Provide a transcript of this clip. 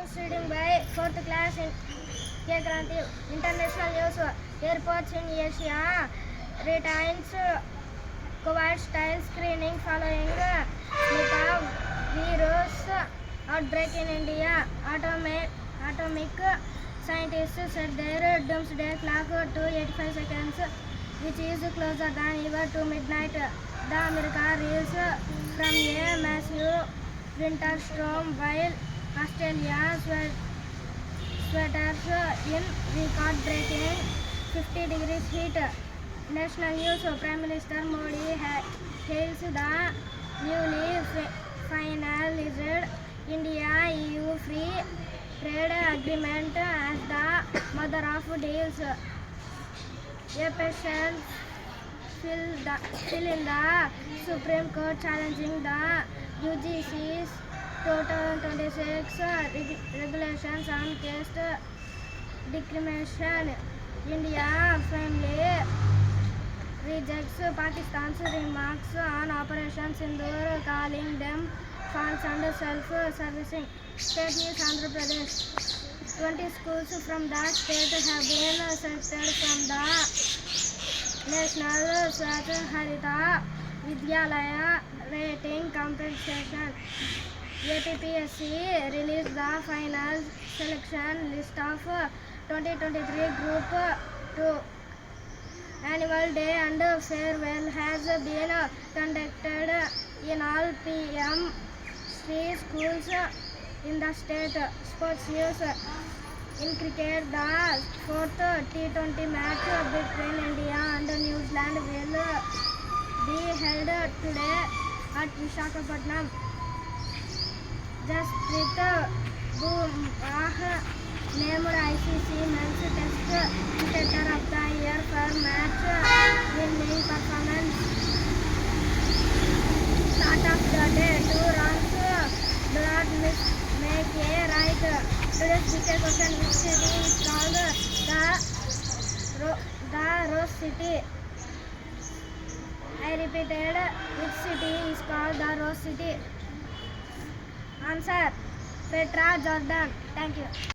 is reading by 4th class in K. Kranti. International news. Airports in Asia retains COVID-style screening following Nipah virus outbreak in India. Atomic scientists set their doomsday clock to 85 seconds, which is closer than ever to midnight. The America reels from a massive winter storm while Australia sweaters in record-breaking 50 degrees heat. National news. Prime Minister Modi hails the newly finalized India-EU free trade agreement as the mother of deals. A patient fill in the Supreme Court challenging the UGC's 2026 regulations on caste discrimination. India firmly rejects Pakistan's remarks on Operation Sindoor, calling them false and self-serving. State news. Andhra Pradesh. 20 schools from the state have been selected from the National Swachh Harita Vidyalaya rating competition. APPSC released the final selection list of 2023 Group 2. Annual day and farewell has been conducted in all PM Sri schools in the state. Sports news. In cricket, the fourth T20 match between India and New Zealand will be held today at Visakhapatnam. Jasprit Bumrah named ICC Men's Test Cricketer of the Year for match-winning performance. Start of the day. 2 runs do not make a right. Today's cricket question: which city is called the Rose City? I repeated, which city is called the Rose City? Answer: Petra, Jordan. Thank you.